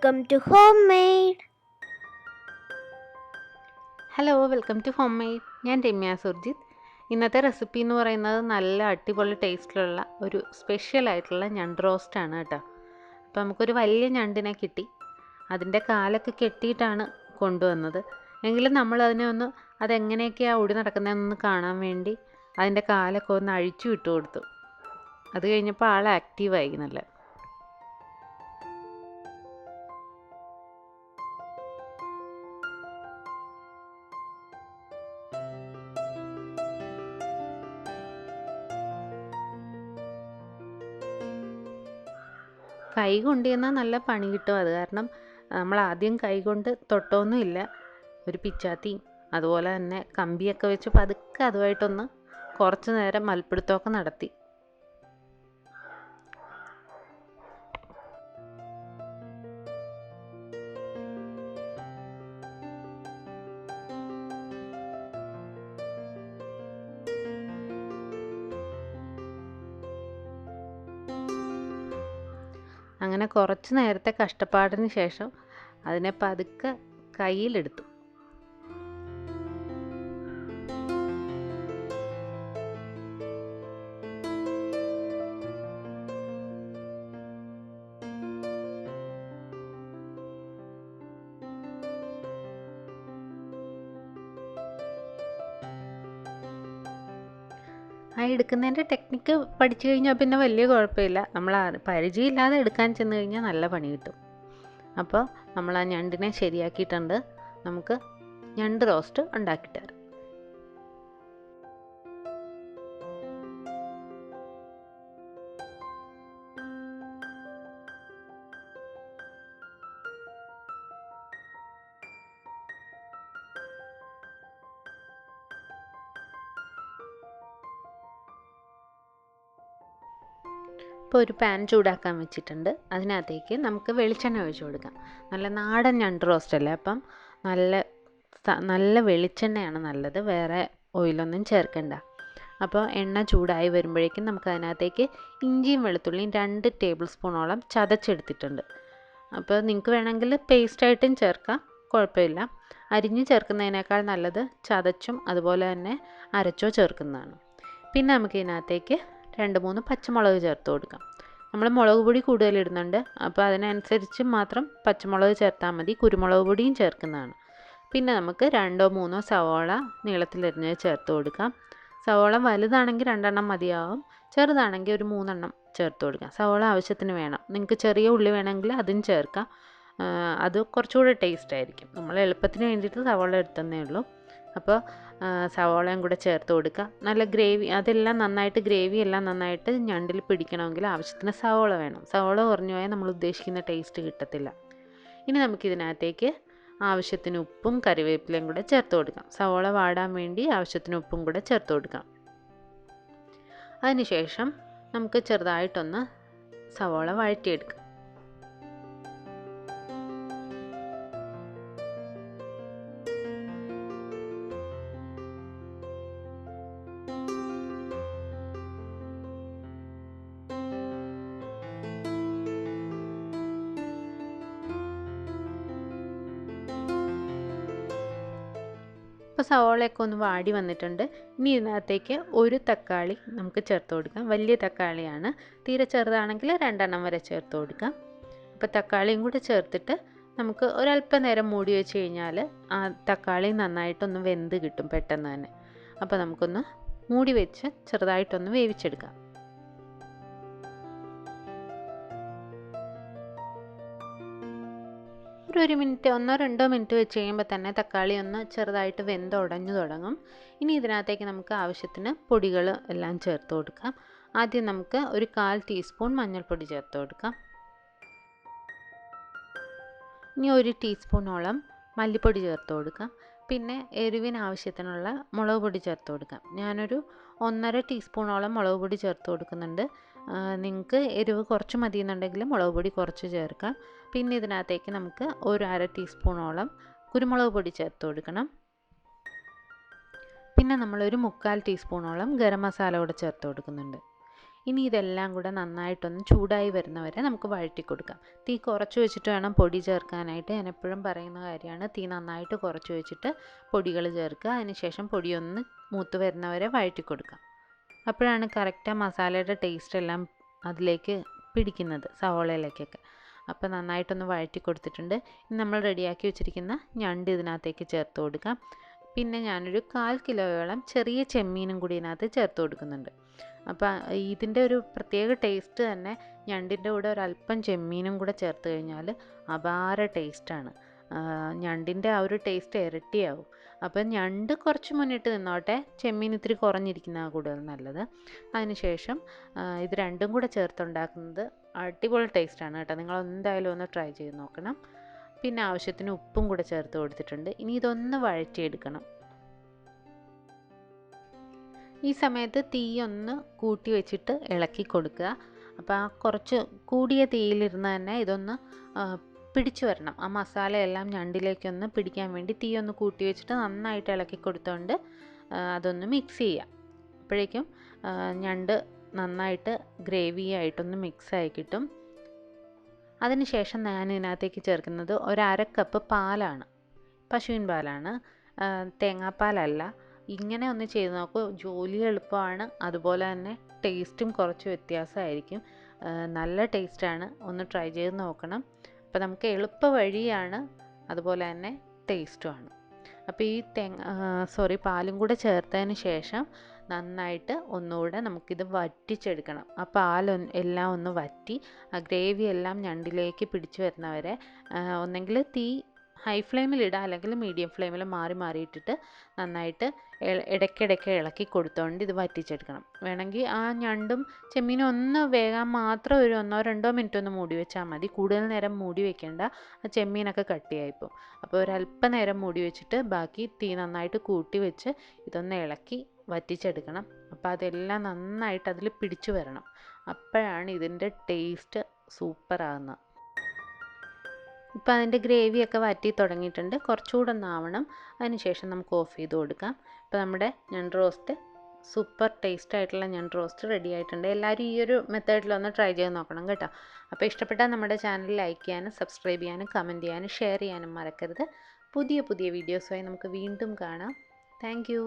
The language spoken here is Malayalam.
welcome to Homemade. Hello welcome to Homemade. ഞാൻ രമ്യ സുർജിത്ത്. ഇന്നത്തെ റെസിപ്പി എന്ന് പറയുന്നത് നല്ല അടിപൊളി ടേസ്റ്റിലുള്ള ഒരു സ്പെഷ്യൽ ആയിട്ടുള്ള ഞണ്ട് റോസ്റ്റാണ് കേട്ടോ. അപ്പോൾ നമുക്കൊരു വലിയ ഞണ്ടിനെ കിട്ടി. അതിൻ്റെ കാലൊക്കെ കെട്ടിയിട്ടാണ് കൊണ്ടുവന്നത്. എങ്കിലും നമ്മൾ അതിനെ ഒന്ന് അതെങ്ങനെയൊക്കെയാണ് ഓടി നടക്കുന്നതെന്ന് കാണാൻ വേണ്ടി അതിൻ്റെ കാലൊക്കെ ഒന്ന് അഴിച്ചു വിട്ടു കൊടുത്തു. അത് കഴിഞ്ഞപ്പോൾ ആൾ ആക്റ്റീവായി നല്ല. കൈ കൊണ്ട് ചെന്നാൽ നല്ല പണി കിട്ടും. അത് കാരണം നമ്മൾ ആദ്യം കൈ കൊണ്ട് തൊട്ടൊന്നുമില്ല. ഒരു പിച്ചാത്തിയും അതുപോലെ തന്നെ കമ്പിയൊക്കെ വെച്ച് പതുക്കെ അതുമായിട്ടൊന്ന് കുറച്ച് നേരം മൽപ്പിടുത്തമൊക്കെ നടത്തി. അങ്ങനെ കുറച്ച് നേരത്തെ കഷ്ടപ്പാടിന് ശേഷം അതിനെ പതുക്കെ കയ്യിലെടുത്തു. ആ എടുക്കുന്നതിൻ്റെ ടെക്നിക്ക് പഠിച്ചു കഴിഞ്ഞാൽ പിന്നെ വലിയ കുഴപ്പമില്ല. നമ്മൾ പരിചയമില്ലാതെ എടുക്കാൻ ചെന്ന് കഴിഞ്ഞാൽ നല്ല പണി കിട്ടും. അപ്പോൾ നമ്മൾ ആ ഞണ്ടിനെ ശരിയാക്കിയിട്ടുണ്ട്. നമുക്ക് ഞണ്ട് റോസ്റ്റ് ഉണ്ടാക്കിത്തരാം. ഇപ്പോൾ ഒരു പാൻ ചൂടാക്കാൻ വെച്ചിട്ടുണ്ട്. അതിനകത്തേക്ക് നമുക്ക് വെളിച്ചെണ്ണ ഒഴിച്ച് കൊടുക്കാം. നല്ല നാടൻ ഞണ്ട് റോസ്റ്റ് അല്ലേ, അപ്പം നല്ല വെളിച്ചെണ്ണയാണ് നല്ലത്. വേറെ ഓയിലൊന്നും ചേർക്കണ്ട. അപ്പോൾ എണ്ണ ചൂടായി വരുമ്പോഴേക്കും നമുക്ക് അതിനകത്തേക്ക് ഇഞ്ചിയും വെളുത്തുള്ളിയും 2 ടേബിൾ സ്പൂണോളം ചതച്ചെടുത്തിട്ടുണ്ട്. അപ്പോൾ നിങ്ങൾക്ക് വേണമെങ്കിൽ പേസ്റ്റായിട്ടും ചേർക്കാം, കുഴപ്പമില്ല. അരിഞ്ഞ് ചേർക്കുന്നതിനേക്കാൾ നല്ലത് ചതച്ചും അതുപോലെ തന്നെ അരച്ചോ ചേർക്കുന്നതാണ്. പിന്നെ നമുക്ക് ഇതിനകത്തേക്ക് 2-3 പച്ചമുളക് ചേർത്ത് കൊടുക്കാം. നമ്മൾ മുളക് പൊടി കൂടുതൽ ഇടുന്നുണ്ട്, അപ്പോൾ അതിനനുസരിച്ച് മാത്രം പച്ചമുളക് ചേർത്താൽ മതി. കുരുമുളക് പൊടിയും ചേർക്കുന്നതാണ്. പിന്നെ നമുക്ക് 2-3 സവോള നീളത്തിലരിഞ്ഞ് ചേർത്ത് കൊടുക്കാം. സവോള വലുതാണെങ്കിൽ 2 മതിയാവും, ചെറുതാണെങ്കിൽ ഒരു 3 ചേർത്ത് കൊടുക്കാം. സവോള ആവശ്യത്തിന് വേണം. നിങ്ങൾക്ക് ചെറിയ ഉള്ളി വേണമെങ്കിൽ അതും ചേർക്കാം. അത് കുറച്ചുകൂടെ ടേസ്റ്റ് ആയിരിക്കും. നമ്മൾ എളുപ്പത്തിന് വേണ്ടിയിട്ട് സവോള എടുത്തതേ ഉള്ളൂ. അപ്പോൾ സവോളയും കൂടെ ചേർത്ത് കൊടുക്കുക. നല്ല ഗ്രേവി അതെല്ലാം നന്നായിട്ട് എല്ലാം നന്നായിട്ട് ഞണ്ടിൽ പിടിക്കണമെങ്കിൽ ആവശ്യത്തിന് സവോള വേണം. സവോള കുറഞ്ഞു പോയാൽ നമ്മൾ ഉദ്ദേശിക്കുന്ന ടേസ്റ്റ് കിട്ടത്തില്ല. ഇനി നമുക്കിതിനകത്തേക്ക് ആവശ്യത്തിന് ഉപ്പും കറിവേപ്പിലയും കൂടെ ചേർത്ത് കൊടുക്കാം. സവോള വാടാൻ വേണ്ടി ആവശ്യത്തിന് ഉപ്പും കൂടെ ചേർത്ത് കൊടുക്കാം. അതിനുശേഷം നമുക്ക് ചെറുതായിട്ടൊന്ന് സവോള വഴറ്റിയെടുക്കാം. ഇപ്പോൾ സവോളയൊക്കെ ഒന്ന് വാടി വന്നിട്ടുണ്ട്. ഇനി ഇതിനകത്തേക്ക് ഒരു തക്കാളി നമുക്ക് ചേർത്ത് കൊടുക്കാം. വലിയ തക്കാളിയാണ്. തീരെ ചെറുതാണെങ്കിൽ 2 വരെ ചേർത്ത് കൊടുക്കാം. അപ്പോൾ തക്കാളിയും കൂടെ ചേർത്തിട്ട് നമുക്ക് ഒരല്പം നേരം മൂടി വെച്ച് കഴിഞ്ഞാൽ ആ തക്കാളി നന്നായിട്ടൊന്ന് വെന്ത് കിട്ടും പെട്ടെന്ന് തന്നെ. അപ്പോൾ നമുക്കൊന്ന് മൂടി വെച്ച് ചെറുതായിട്ടൊന്ന് വേവിച്ചെടുക്കാം. ഒരു മിനിറ്റ് 1-2 മിനിറ്റ് വെച്ച് കഴിയുമ്പോൾ തന്നെ തക്കാളി ഒന്ന് ചെറുതായിട്ട് വെന്തുടഞ്ഞു തുടങ്ങും. ഇനി ഇതിനകത്തേക്ക് നമുക്ക് ആവശ്യത്തിന് പൊടികൾ എല്ലാം ചേർത്ത് കൊടുക്കാം. ആദ്യം നമുക്ക് ഒരു 1/4 ടീസ്പൂൺ മഞ്ഞൾപ്പൊടി ചേർത്ത് കൊടുക്കാം. ഇനി 1 ടീസ്പൂണോളം മല്ലിപ്പൊടി ചേർത്ത് കൊടുക്കാം. പിന്നെ എരിവിന് ആവശ്യത്തിനുള്ള മുളക് പൊടി ചേർത്ത് കൊടുക്കാം. ഞാനൊരു 1.5 ടീസ്പൂണോളം മുളക് പൊടി ചേർത്ത് കൊടുക്കുന്നുണ്ട്. നിങ്ങൾക്ക് എരിവ് കുറച്ച് മതിയെന്നുണ്ടെങ്കിൽ മുളക് പൊടി കുറച്ച് ചേർക്കാം. പിന്നെ ഇതിനകത്തേക്ക് നമുക്ക് 1/2 ടീസ്പൂണോളം കുരുമുളക് പൊടി ചേർത്ത് കൊടുക്കണം. പിന്നെ നമ്മളൊരു 3/4 ടീസ്പൂണോളം ഗരം മസാല കൂടെ ചേർത്ത് കൊടുക്കുന്നുണ്ട്. ഇനി ഇതെല്ലാം കൂടെ നന്നായിട്ടൊന്ന് ചൂടായി വരുന്നവരെ നമുക്ക് വഴറ്റി കൊടുക്കാം. തീ കുറച്ച് വെച്ചിട്ട് വേണം പൊടി ചേർക്കാനായിട്ട്. ഞാൻ എപ്പോഴും പറയുന്ന കാര്യമാണ്, തീ നന്നായിട്ട് കുറച്ച് വെച്ചിട്ട് പൊടികൾ ചേർക്കുക. അതിനുശേഷം പൊടിയൊന്ന് മൂത്ത് വരുന്നവരെ വഴറ്റി കൊടുക്കാം. അപ്പോഴാണ് കറക്റ്റ് ആ മസാലയുടെ ടേസ്റ്റ് എല്ലാം അതിലേക്ക് പിടിക്കുന്നത്, സവോളയിലേക്കൊക്കെ. അപ്പോൾ നന്നായിട്ടൊന്ന് വഴറ്റി കൊടുത്തിട്ടുണ്ട്. ഇനി നമ്മൾ റെഡിയാക്കി വെച്ചിരിക്കുന്ന ഞണ്ട് ഇതിനകത്തേക്ക് ചേർത്ത് കൊടുക്കാം. പിന്നെ ഞാനൊരു 1/4 കിലോയോളം ചെറിയ ചെമ്മീനും കൂടി ഇതിനകത്ത് ചേർത്ത് കൊടുക്കുന്നുണ്ട്. അപ്പോൾ ഇതിൻ്റെ ഒരു പ്രത്യേക ടേസ്റ്റ് തന്നെ ഞണ്ടിൻ്റെ കൂടെ ഒരല്പം ചെമ്മീനും കൂടെ ചേർത്ത് കഴിഞ്ഞാൽ അപാര ടേസ്റ്റാണ്. ഞണ്ടിൻ്റെ ആ ഒരു ടേസ്റ്റ് ഇരട്ടിയാവും. അപ്പം ഞണ്ട് കുറച്ച് മുന്നിട്ട് നിന്നോട്ടെ, ചെമ്മീൻ ഇത്തിരി കുറഞ്ഞിരിക്കുന്നതാണ് കൂടുതൽ നല്ലത്. അതിനുശേഷം ഇത് രണ്ടും കൂടെ ചേർത്തുണ്ടാക്കുന്നത് അടിപൊളി ടേസ്റ്റാണ് കേട്ടോ. നിങ്ങൾ എന്തായാലും ഒന്ന് ട്രൈ ചെയ്ത് നോക്കണം. പിന്നെ ആവശ്യത്തിന് ഉപ്പും കൂടെ ചേർത്ത് കൊടുത്തിട്ടുണ്ട്. ഇനി ഇതൊന്ന് വഴറ്റിയെടുക്കണം. ഈ സമയത്ത് തീ ഒന്ന് കൂട്ടി വെച്ചിട്ട് ഇളക്കി കൊടുക്കുക. അപ്പോൾ ആ കുറച്ച് കൂടിയ തീയിലിരുന്ന് തന്നെ ഇതൊന്ന് പിടിച്ചു വരണം. ആ മസാലയെല്ലാം ഞണ്ടിലേക്കൊന്ന് പിടിക്കാൻ വേണ്ടി തീ ഒന്ന് കൂട്ടി വെച്ചിട്ട് നന്നായിട്ട് ഇളക്കി കൊടുത്തുകൊണ്ട് അതൊന്ന് മിക്സ് ചെയ്യാം. അപ്പോഴേക്കും ഞണ്ട് നന്നായിട്ട് ഗ്രേവി ആയിട്ടൊന്ന് മിക്സായി കിട്ടും. അതിനുശേഷം ഞാൻ ഇതിനകത്തേക്ക് ചേർക്കുന്നത് 1/2 കപ്പ് പാലാണ്, പശുവിൻ പാലാണ്, തേങ്ങാപ്പാലല്ല. ഇങ്ങനെ ഒന്ന് ചെയ്ത് നോക്കൂ, ജോലി എളുപ്പമാണ്, അതുപോലെ തന്നെ ടേസ്റ്റും കുറച്ച് വ്യത്യാസമായിരിക്കും. നല്ല ടേസ്റ്റാണ്, ഒന്ന് ട്രൈ ചെയ്ത് നോക്കണം. അപ്പോൾ നമുക്ക് എളുപ്പ വഴിയാണ്, അതുപോലെ തന്നെ ടേസ്റ്റുമാണ്. അപ്പോൾ ഈ പാലും കൂടെ ചേർത്തതിന് ശേഷം നന്നായിട്ട് ഒന്നുകൂടെ നമുക്കിത് വറ്റിച്ചെടുക്കണം. ആ എല്ലാം ഒന്ന് വറ്റി ആ ഗ്രേവി എല്ലാം ഞണ്ടിലേക്ക് പിടിച്ചു വരുന്നവരെ ഒന്നെങ്കിൽ തീ ഹൈ ഫ്ലെയിമിലിടുക, അല്ലെങ്കിൽ മീഡിയം ഫ്ലെയിമിൽ മാറിയിട്ടിട്ട് നന്നായിട്ട് ഇടയ്ക്കിടയ്ക്ക് ഇളക്കി കൊടുത്തുകൊണ്ട് ഇത് വറ്റിച്ചെടുക്കണം. വേണമെങ്കിൽ ആ ഞണ്ടും ചെമ്മീനും ഒന്ന് വേകാൻ മാത്രം ഒരു 1-2 മിനിറ്റ് ഒന്ന് മൂടി വെച്ചാൽ മതി. കൂടുതൽ നേരം മൂടി വെക്കേണ്ട, ആ ചെമ്മീനൊക്കെ കട്ടിയായിപ്പോൾ. അപ്പോൾ ഒരല്പം നേരം മൂടി വെച്ചിട്ട് ബാക്കി തീ നന്നായിട്ട് കൂട്ടി വെച്ച് ഇതൊന്ന് ഇളക്കി വറ്റിച്ചെടുക്കണം. അപ്പോൾ അതെല്ലാം നന്നായിട്ട് അതിൽ പിടിച്ചു വരണം. അപ്പോഴാണ് ഇതിൻ്റെ ടേസ്റ്റ് സൂപ്പറാകുന്നത്. ഇപ്പോൾ അതിൻ്റെ ഗ്രേവിയൊക്കെ വറ്റി തുടങ്ങിയിട്ടുണ്ട്, കുറച്ചുകൂടെ ഒന്നാവണം. അതിനുശേഷം നമുക്ക് ഓഫ് ചെയ്ത് കൊടുക്കാം. ഇപ്പോൾ നമ്മുടെ ഞണ്ട് റോസ്റ്റ്, സൂപ്പർ ടേസ്റ്റ് ആയിട്ടുള്ള ഞണ്ട് റോസ്റ്റ് റെഡി ആയിട്ടുണ്ട്. എല്ലാവരും ഈ ഒരു മെത്തേഡിലൊന്ന് ട്രൈ ചെയ്ത് നോക്കണം കേട്ടോ. അപ്പോൾ ഇഷ്ടപ്പെട്ടാൽ നമ്മുടെ ചാനൽ ലൈക്ക് ചെയ്യാനും സബ്സ്ക്രൈബ് ചെയ്യാനും കമൻറ്റ് ചെയ്യാനും ഷെയർ ചെയ്യാനും മറക്കരുത്. പുതിയ വീഡിയോസുമായി നമുക്ക് വീണ്ടും കാണാം. Thank you.